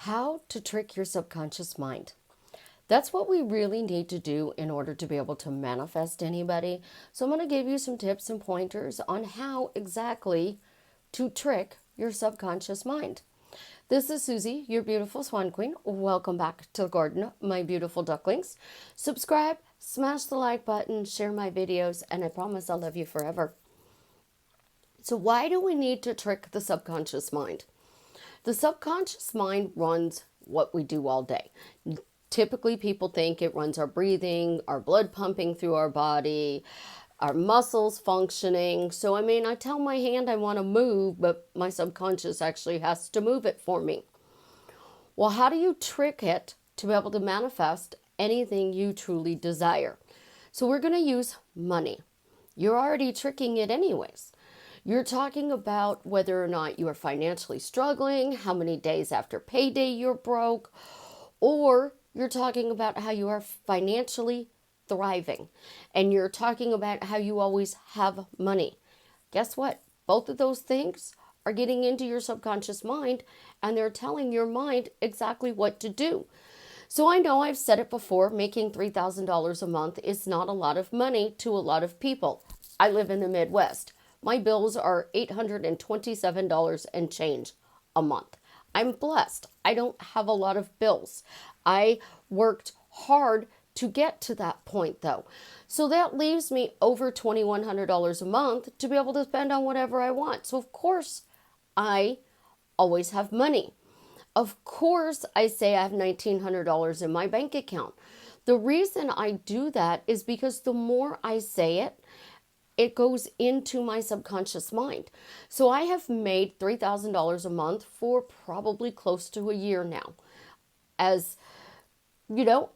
How to trick your subconscious mind. That's what we really need to do in order to be able to manifest anybody. So I'm going to give you some tips and pointers on how exactly to trick your subconscious mind. This is Susie, your beautiful swan queen. Welcome back to the garden, my beautiful ducklings. Subscribe, smash the like button, share my videos, and I promise I'll love you forever. So why do we need to trick the subconscious mind? The subconscious mind runs what we do all day. Typically, people think it runs our breathing, our blood pumping through our body, our muscles functioning. So, I tell my hand I want to move, but my subconscious actually has to move it for me. Well, how do you trick it to be able to manifest anything you truly desire? So, we're going to use money. You're already tricking it anyways. You're talking about whether or not you are financially struggling, how many days after payday you're broke, or you're talking about how you are financially thriving, and you're talking about how you always have money. Guess what? Both of those things are getting into your subconscious mind, and they're telling your mind exactly what to do. So I know I've said it before, making $3,000 a month is not a lot of money to a lot of people. I live in the Midwest. My bills are $827 and change a month. I'm blessed. I don't have a lot of bills. I worked hard to get to that point though. So that leaves me over $2,100 a month to be able to spend on whatever I want. So of course, I always have money. Of course, I say I have $1,900 in my bank account. The reason I do that is because the more I say it, it goes into my subconscious mind. So I have made $3,000 a month for probably close to a year now. As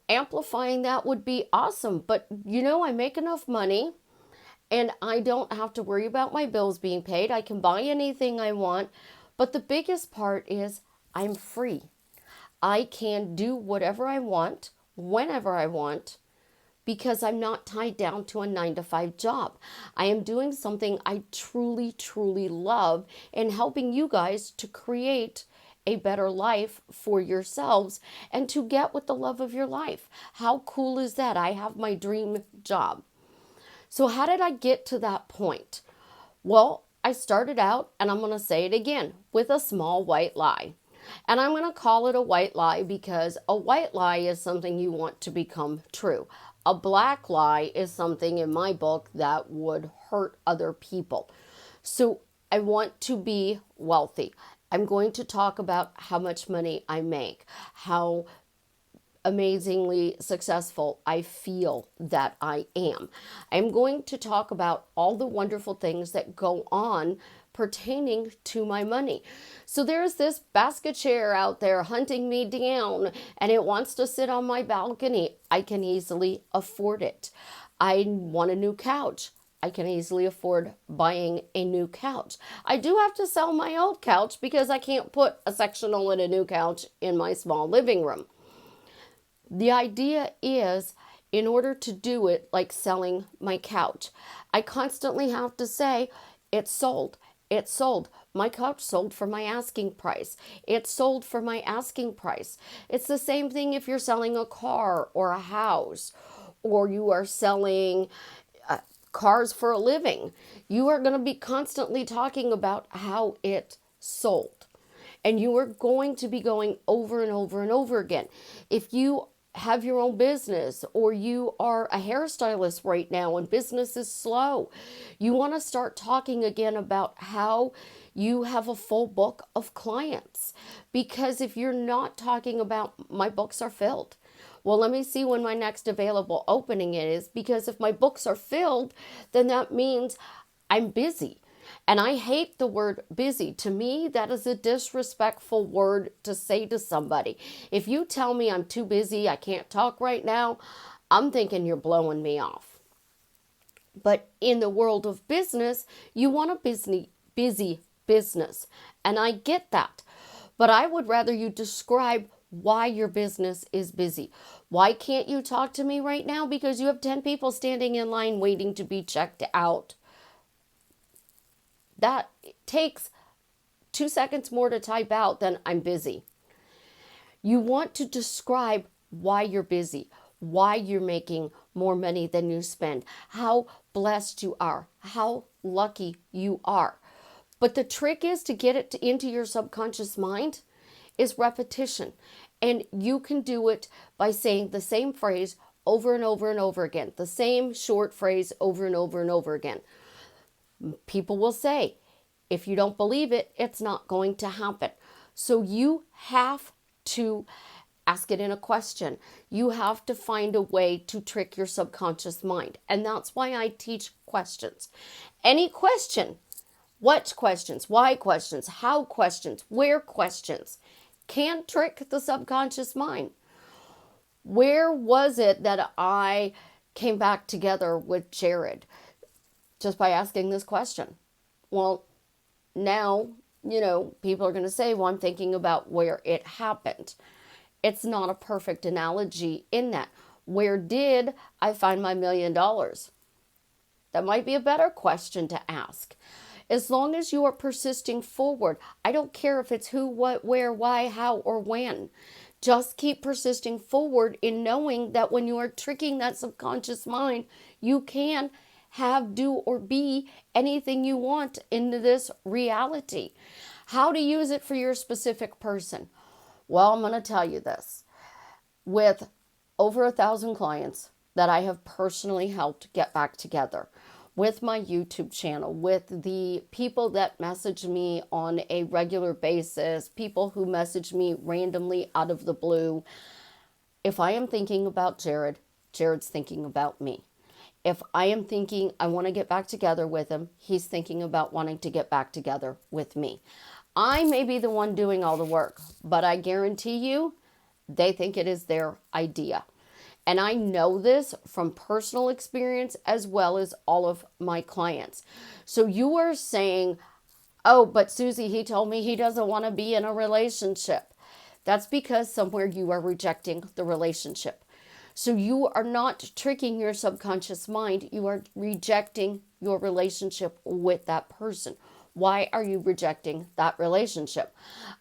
amplifying that would be awesome. But I make enough money and I don't have to worry about my bills being paid. I can buy anything I want. But the biggest part is I'm free. I can do whatever I want, whenever I want, because I'm not tied down to a 9-to-5 job. I am doing something I truly, truly love and helping you guys to create a better life for yourselves and to get with the love of your life. How cool is that? I have my dream job. So how did I get to that point? Well, I started out, and I'm going to say it again, with a small white lie. And I'm going to call it a white lie because a white lie is something you want to become true. A black lie is something in my book that would hurt other people. So I want to be wealthy. I'm going to talk about how much money I make, how amazingly successful I feel that I am. I'm going to talk about all the wonderful things that go on pertaining to my money. So there's this basket chair out there hunting me down and it wants to sit on my balcony. I can easily afford it. I want a new couch. I can easily afford buying a new couch. I do have to sell my old couch because I can't put a sectional and a new couch in my small living room. The idea is, in order to do it, like selling my couch, I constantly have to say, it's sold. It sold. My couch sold for my asking price. It sold for my asking price. It's the same thing if you're selling a car or a house, or you are selling cars for a living. You are going to be constantly talking about how it sold. And you are going to be going over and over and over again. If you have your own business or you are a hairstylist right now and business is slow, you want to start talking again about how you have a full book of clients. Because if you're not talking about my books are filled, well, let me see when my next available opening is, because if my books are filled, then that means I'm busy. And I hate the word busy. To me, that is a disrespectful word to say to somebody. If you tell me I'm too busy, I can't talk right now, I'm thinking you're blowing me off. But in the world of business, you want a busy business. And I get that. But I would rather you describe why your business is busy. Why can't you talk to me right now? Because you have 10 people standing in line waiting to be checked out. That takes 2 seconds more to type out than I'm busy. You want to describe why you're busy, why you're making more money than you spend, how blessed you are, how lucky you are. But the trick is to get it into your subconscious mind is repetition. And you can do it by saying the same phrase over and over and over again, the same short phrase over and over and over again. People will say, if you don't believe it, it's not going to happen. So you have to ask it in a question. You have to find a way to trick your subconscious mind. And that's why I teach questions. Any question, what questions, why questions, how questions, where questions, can trick the subconscious mind. Where was it that I came back together with Jared? Just by asking this question. Well, now, people are going to say, well, I'm thinking about where it happened. It's not a perfect analogy in that. Where did I find my $1 million? That might be a better question to ask. As long as you are persisting forward, I don't care if it's who, what, where, why, how, or when. Just keep persisting forward in knowing that when you are tricking that subconscious mind, you can have, do, or be anything you want into this reality. How to use it for your specific person? Well, I'm going to tell you this. With over 1,000 clients that I have personally helped get back together, with my YouTube channel, with the people that message me on a regular basis, people who message me randomly out of the blue. If I am thinking about Jared, Jared's thinking about me. If I am thinking I want to get back together with him, he's thinking about wanting to get back together with me. I may be the one doing all the work, but I guarantee you, they think it is their idea. And I know this from personal experience as well as all of my clients. So you are saying, oh, but Susie, he told me he doesn't want to be in a relationship. That's because somewhere you are rejecting the relationship. So you are not tricking your subconscious mind. You are rejecting your relationship with that person. Why are you rejecting that relationship?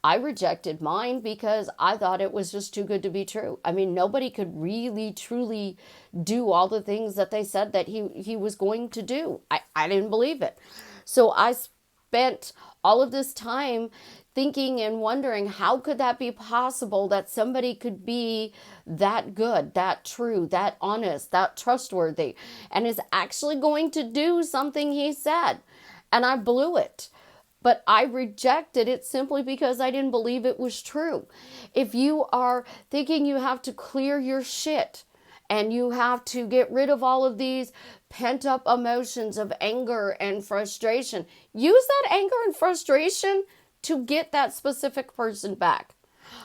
I rejected mine because I thought it was just too good to be true. I mean, nobody could really, truly do all the things that they said that he was going to do. I didn't believe it. So I spent all of this time thinking and wondering, how could that be possible that somebody could be that good, that true, that honest, that trustworthy, and is actually going to do something he said? And I blew it. But I rejected it simply because I didn't believe it was true. If you are thinking you have to clear your shit and you have to get rid of all of these pent up emotions of anger and frustration, use that anger and frustration to get that specific person back.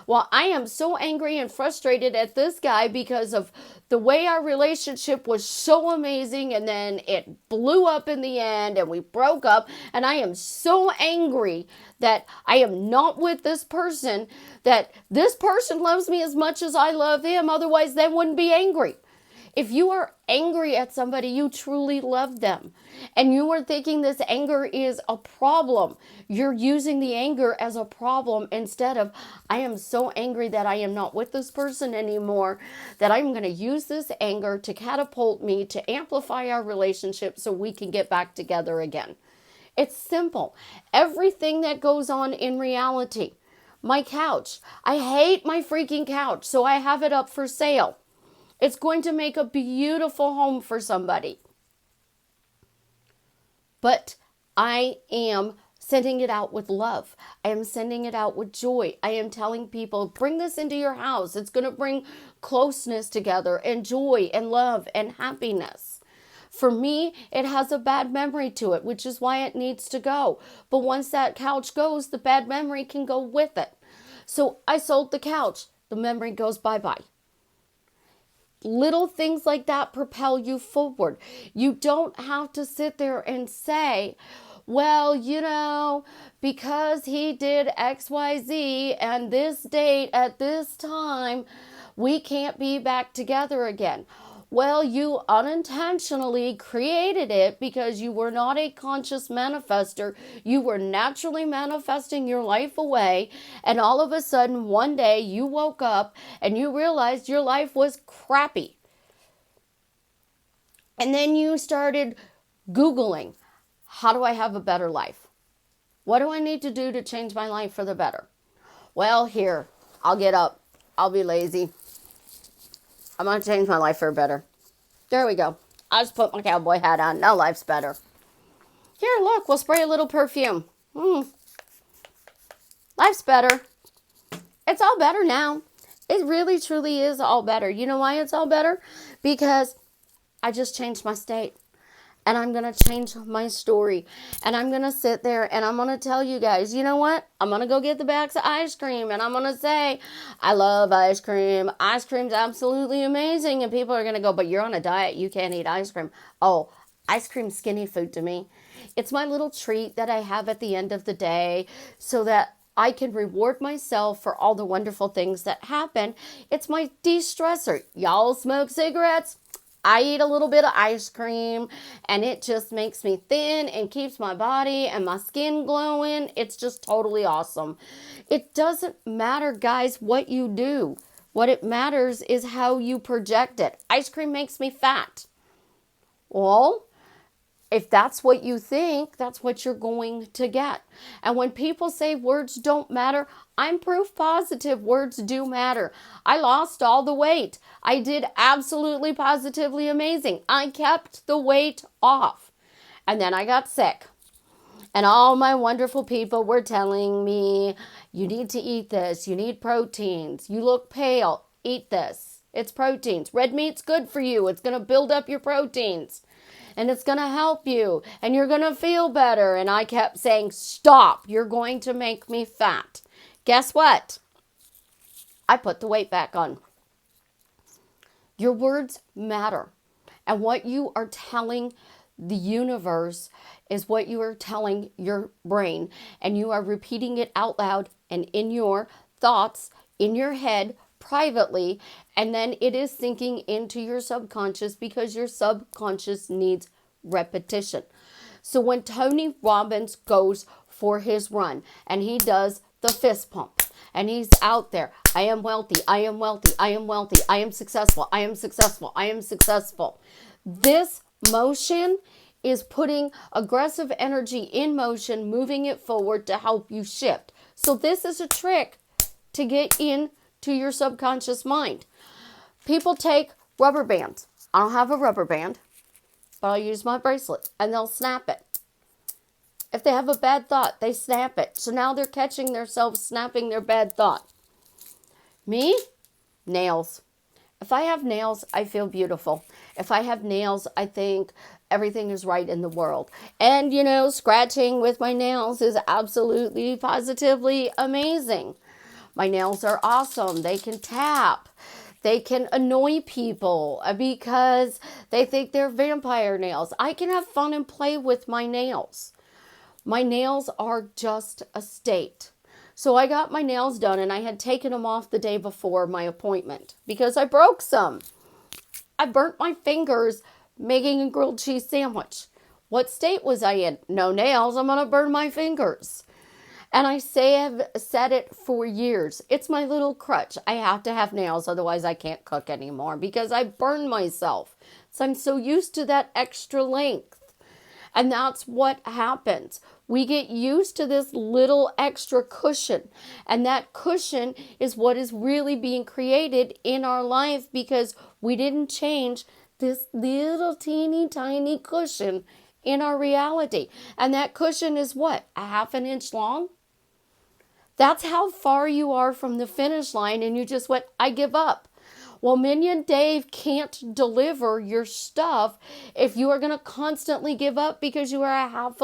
Well, I am so angry and frustrated at this guy because of the way our relationship was so amazing, and then it blew up in the end and we broke up, and I am so angry that I am not with this person, that this person loves me as much as I love him, otherwise they wouldn't be angry. If you are angry at somebody, you truly love them. And you are thinking this anger is a problem. You're using the anger as a problem instead of, I am so angry that I am not with this person anymore, that I'm going to use this anger to catapult me, to amplify our relationship so we can get back together again. It's simple. Everything that goes on in reality. My couch. I hate my freaking couch, so I have it up for sale. It's going to make a beautiful home for somebody. But I am sending it out with love. I am sending it out with joy. I am telling people, bring this into your house. It's going to bring closeness together and joy and love and happiness. For me, it has a bad memory to it, which is why it needs to go. But once that couch goes, the bad memory can go with it. So I sold the couch. The memory goes bye-bye. Little things like that propel you forward. You don't have to sit there and say, well, because he did XYZ and this date at this time, we can't be back together again. Well, you unintentionally created it because you were not a conscious manifester. You were naturally manifesting your life away. And all of a sudden, one day, you woke up and you realized your life was crappy. And then you started Googling, how do I have a better life? What do I need to do to change my life for the better? Well, here, I'll get up. I'll be lazy. I'm going to change my life for better. There we go. I just put my cowboy hat on. Now life's better. Here, look, we'll spray a little perfume. Life's better. It's all better now. It really, truly is all better. You know why it's all better? Because I just changed my state. And I'm going to change my story. And I'm going to sit there and I'm going to tell you guys, you know what? I'm going to go get the bags of ice cream. And I'm going to say, I love ice cream. Ice cream's absolutely amazing. And people are going to go, but you're on a diet. You can't eat ice cream. Oh, ice cream's skinny food to me. It's my little treat that I have at the end of the day so that I can reward myself for all the wonderful things that happen. It's my de-stressor. Y'all smoke cigarettes? I eat a little bit of ice cream and it just makes me thin and keeps my body and my skin glowing. It's just totally awesome. It doesn't matter, guys, what you do. What it matters is how you project it. Ice cream makes me fat. Well, if that's what you think, that's what you're going to get. And when people say words don't matter, I'm proof positive words do matter. I lost all the weight. I did absolutely positively amazing. I kept the weight off. And then I got sick. And all my wonderful people were telling me, you need to eat this. You need proteins. You look pale. Eat this. It's proteins. Red meat's good for you. It's going to build up your proteins. And it's going to help you. And you're going to feel better. And I kept saying, stop. You're going to make me fat. Guess what? I put the weight back on. Your words matter. And what you are telling the universe is what you are telling your brain. And you are repeating it out loud and in your thoughts, in your head, privately, and then it is sinking into your subconscious because your subconscious needs repetition. So when Tony Robbins goes for his run and he does the fist pump and he's out there, I am wealthy, I am wealthy, I am wealthy, I am successful, I am successful, I am successful. This motion is putting aggressive energy in motion, moving it forward to help you shift. So this is a trick to get in to your subconscious mind. People take rubber bands. I don't have a rubber band, but I'll use my bracelet and they'll snap it. If they have a bad thought, they snap it. So now they're catching themselves snapping their bad thought. Me? Nails. If I have nails, I feel beautiful. If I have nails, I think everything is right in the world. And, you know, scratching with my nails is absolutely, positively amazing. My nails are awesome. They can tap. They can annoy people because they think they're vampire nails. I can have fun and play with my nails. My nails are just a state. So I got my nails done and I had taken them off the day before my appointment because I broke some. I burnt my fingers making a grilled cheese sandwich. What state was I in? No nails. I'm going to burn my fingers. And I've said it for years. It's my little crutch. I have to have nails, otherwise I can't cook anymore because I burn myself. So I'm so used to that extra length. And that's what happens. We get used to this little extra cushion. And that cushion is what is really being created in our life because we didn't change this little teeny tiny cushion in our reality. And that cushion is what? A half an inch long? That's how far you are from the finish line and you just went, I give up. Well, Minion Dave can't deliver your stuff if you are going to constantly give up because you are a half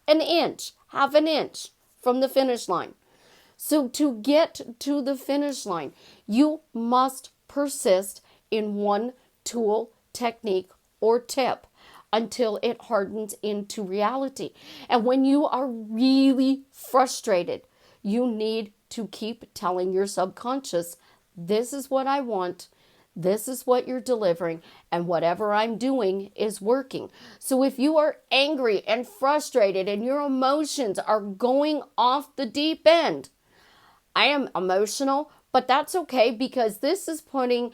an inch from the finish line. So to get to the finish line, you must persist in one tool, technique, or tip until it hardens into reality. And when you are really frustrated, you need to keep telling your subconscious, this is what I want. This is what you're delivering, and whatever I'm doing is working. So if you are angry and frustrated and your emotions are going off the deep end, I am emotional, but that's okay because this is putting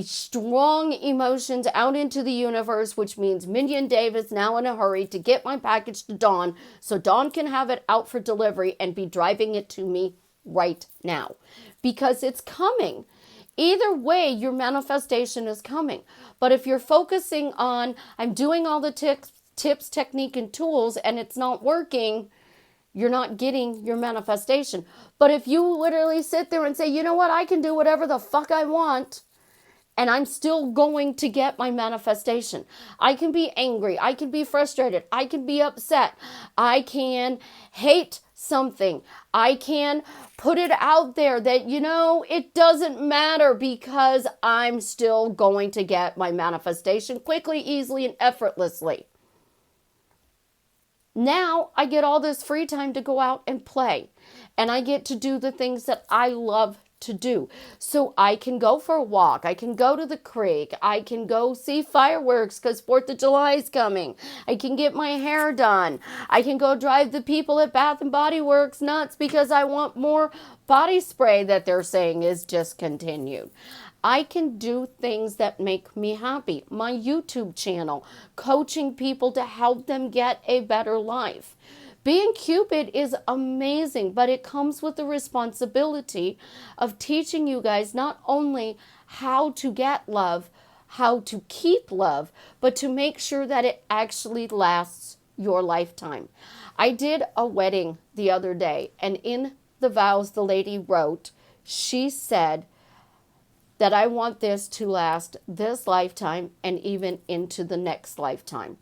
strong emotions out into the universe, which means Minion Dave is now in a hurry to get my package to Dawn so Dawn can have it out for delivery and be driving it to me right now because it's coming. Either way, your manifestation is coming. But if you're focusing on, I'm doing all the tips, technique, and tools, and it's not working, you're not getting your manifestation. But if you literally sit there and say, you know what, I can do whatever the fuck I want, and I'm still going to get my manifestation. I can be angry. I can be frustrated. I can be upset. I can hate something. I can put it out there that, it doesn't matter because I'm still going to get my manifestation quickly, easily, and effortlessly. Now I get all this free time to go out and play. And I get to do the things that I love to do. So I can go for a walk. I can go to the creek. I can go see fireworks because 4th of July is coming. I can get my hair done. I can go drive the people at Bath and Body Works nuts because I want more body spray that they're saying is discontinued. I can do things that make me happy. My YouTube channel, coaching people to help them get a better life. Being Cupid is amazing, but it comes with the responsibility of teaching you guys not only how to get love, how to keep love, but to make sure that it actually lasts your lifetime. I did a wedding the other day, and in the vows the lady wrote, she said that I want this to last this lifetime and even into the next lifetime.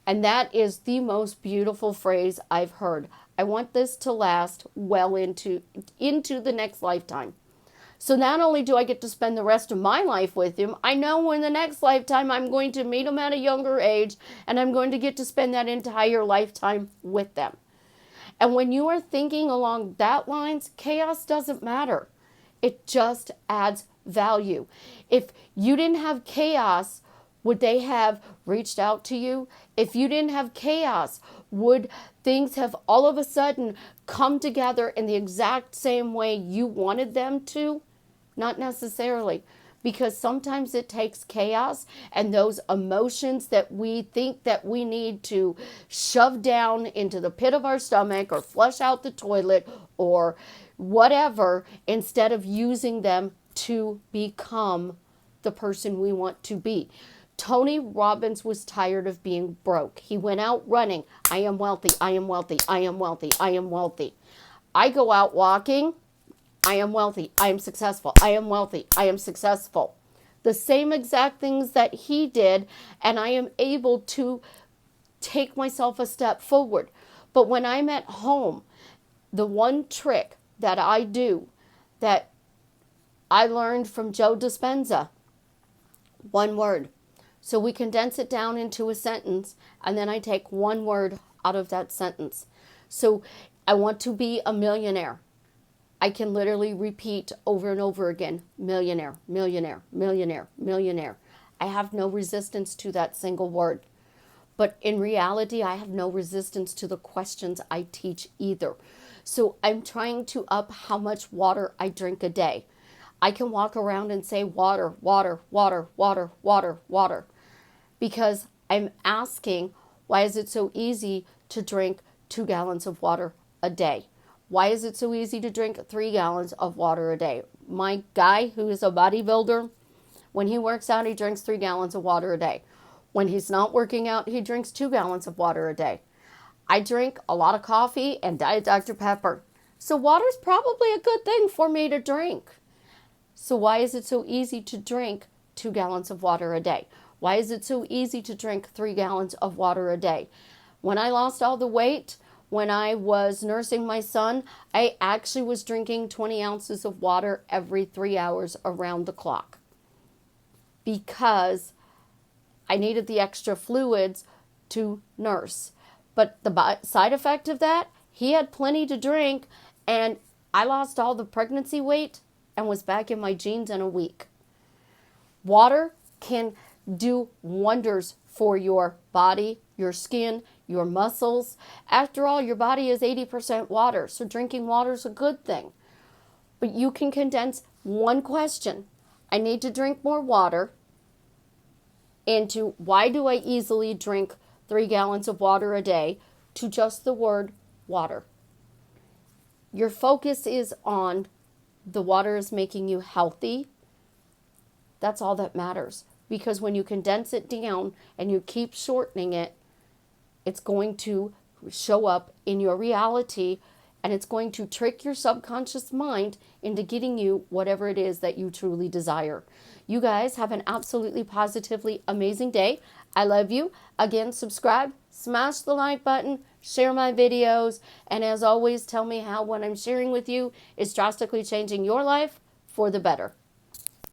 And that is the most beautiful phrase I've heard. I want this to last well into the next lifetime. So not only do I get to spend the rest of my life with him, I know in the next lifetime I'm going to meet him at a younger age and I'm going to get to spend that entire lifetime with them. And when you are thinking along that lines, chaos doesn't matter. It just adds value. If you didn't have chaos, would they have reached out to you? If you didn't have chaos, would things have all of a sudden come together in the exact same way you wanted them to? Not necessarily, because sometimes it takes chaos and those emotions that we think that we need to shove down into the pit of our stomach or flush out the toilet or whatever, instead of using them to become the person we want to be. Tony Robbins was tired of being broke. He went out running. I am wealthy. I am wealthy. I am wealthy. I am wealthy. I go out walking. I am wealthy. I am successful. I am wealthy. I am successful. The same exact things that he did, and I am able to take myself a step forward. But when I'm at home, the one trick that I do that I learned from Joe Dispenza, one word. So we condense it down into a sentence, and then I take one word out of that sentence. So I want to be a millionaire. I can literally repeat over and over again, millionaire, millionaire, millionaire, millionaire. I have no resistance to that single word. But in reality, I have no resistance to the questions I teach either. So I'm trying to up how much water I drink a day. I can walk around and say water, water, water, water, water, water. Because I'm asking, why is it so easy to drink 2 gallons of water a day? Why is it so easy to drink 3 gallons of water a day? My guy who is a bodybuilder, when he works out, he drinks 3 gallons of water a day. When he's not working out, he drinks 2 gallons of water a day. I drink a lot of coffee and Diet Dr. Pepper. So water's probably a good thing for me to drink. So why is it so easy to drink 2 gallons of water a day? Why is it so easy to drink 3 gallons of water a day? When I lost all the weight, when I was nursing my son, I actually was drinking 20 ounces of water every 3 hours around the clock because I needed the extra fluids to nurse. But the side effect of that, he had plenty to drink, and I lost all the pregnancy weight and was back in my jeans in a week. Water can do wonders for your body, your skin, your muscles. After all, your body is 80% water, so drinking water is a good thing. But you can condense one question, I need to drink more water, into why do I easily drink 3 gallons of water a day, to just the word water. Your focus is on the water is making you healthy. That's all that matters. Because when you condense it down and you keep shortening it, it's going to show up in your reality, and it's going to trick your subconscious mind into getting you whatever it is that you truly desire. You guys have an absolutely positively amazing day. I love you. Again, subscribe, smash the like button, share my videos, and as always, tell me how what I'm sharing with you is drastically changing your life for the better.